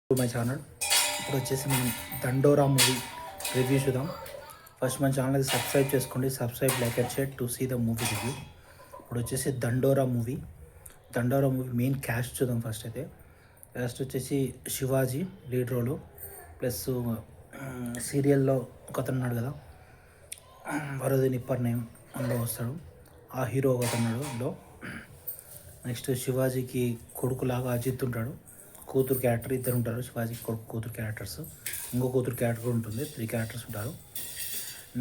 My channel. ఇప్పుడు వచ్చేసి మనం దండోరా మూవీ రివ్యూ చూద్దాం. ఫస్ట్ మన ఛానల్ సబ్స్క్రైబ్ చేసుకోండి. Subscribe, like and share to see the movie review. ఇప్పుడు వచ్చేసి దండోరా మూవీ మెయిన్ క్యాస్ట్ చూద్దాం. ఫస్ట్ అయితే క్యాస్ట్ వచ్చేసి శివాజీ లీడ్ రోలు, ప్లస్ సీరియల్లో ఒకతను ఉన్నాడు కదా, వరది నిప్పర్ నేమ్, అందులో వస్తాడు. ఆ హీరో ఒకతన్నాడు అందులో. నెక్స్ట్ శివాజీకి కొడుకులాగా అజిత్ ఉంటాడు. కూతురు క్యారెక్టర్ ఇద్దరు ఉంటారు. శివాజీకి కొడుకు కూతురు క్యారెక్టర్స్, ఇంకో కూతురు క్యారెక్టర్ ఉంటుంది. 3 క్యారెక్టర్స్ ఉంటారు.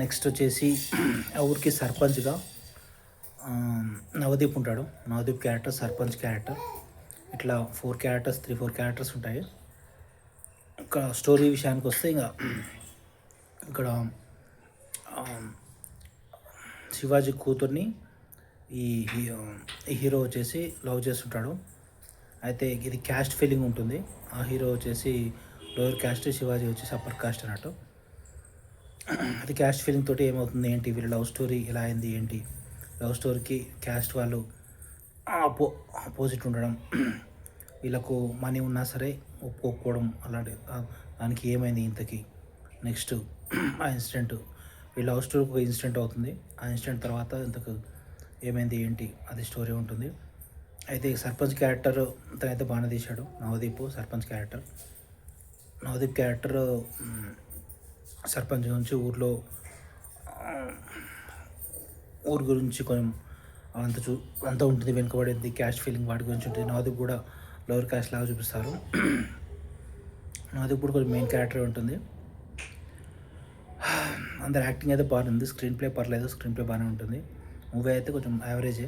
నెక్స్ట్ వచ్చేసి ఆ ఊరికి సర్పంచ్గా నవదీప్ ఉంటాడు. నవదీప్ క్యారెక్టర్, సర్పంచ్ క్యారెక్టర్, ఇట్లా 4 క్యారెక్టర్స్, 3-4 క్యారెక్టర్స్ ఉంటాయి. ఇంకా స్టోరీ విషయానికి వస్తే ఇక్కడ శివాజీ కూతుర్ని ఈ హీరో వచ్చేసి లవ్ చేస్తుంటాడు. అయితే ఇది క్యాస్ట్ ఫీలింగ్ ఉంటుంది. ఆ హీరో వచ్చేసి లోయర్ క్యాస్ట్, శివాజీ వచ్చేసి అప్పర్ కాస్ట్ అన్నట్టు. అది క్యాస్ట్ ఫీలింగ్ తోటి ఏమవుతుంది ఏంటి, వీళ్ళ లవ్ స్టోరీ ఎలా అయింది ఏంటి, లవ్ స్టోరీకి క్యాస్ట్ వాళ్ళు అపోజిట్ ఉండడం, వీళ్ళకు మనీ ఉన్నా సరే ఒప్పుకోకపోవడం, అలాంటి దానికి ఏమైంది ఇంతకీ. నెక్స్ట్ ఆ ఇన్సిడెంట్, ఈ లవ్ స్టోరీకి ఒక ఇన్సిడెంట్ అవుతుంది. ఆ ఇన్సిడెంట్ తర్వాత ఇంతకు ఏమైంది ఏంటి, అది స్టోరీ ఉంటుంది. అయితే సర్పంచ్ క్యారెక్టర్ అయితే బాగానే తీశాడు నవదీప్. సర్పంచ్ క్యారెక్టర్ సర్పంచ్ నుంచి ఊరు గురించి కొంచెం అంత ఉంటుంది, వెనుకబడేది క్యాస్ట్ ఫీలింగ్ వాటి గురించి ఉంటుంది. నవదీప్ కూడా లోవర్ క్యాస్ట్ లాగా చూపిస్తారు. నవదీప్ కూడా కొంచెం మెయిన్ క్యారెక్టర్ ఉంటుంది. అందరు యాక్టింగ్ అయితే బాగుంది. స్క్రీన్ ప్లే పర్లేదు, స్క్రీన్ ప్లే బాగానే ఉంటుంది. మూవీ అయితే కొంచెం యావరేజ్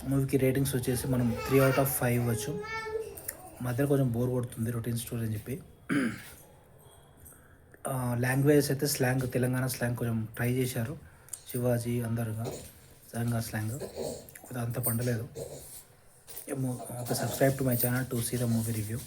మూవీకి రేటింగ్స్ వచ్చేసి మనం 3/5 ఇవ్వచ్చు. మధ్యలో కొంచెం బోర్ కొడుతుంది రొటీన్ స్టోరీ అని చెప్పి. లాంగ్వేజెస్ అయితే తెలంగాణ స్లాంగ్ కొంచెం ట్రై చేశారు శివాజీ అందరుగా. తెలంగాణ స్లాంగ్ అంత పండలేదు. Okay, subscribe to my channel to see the movie review.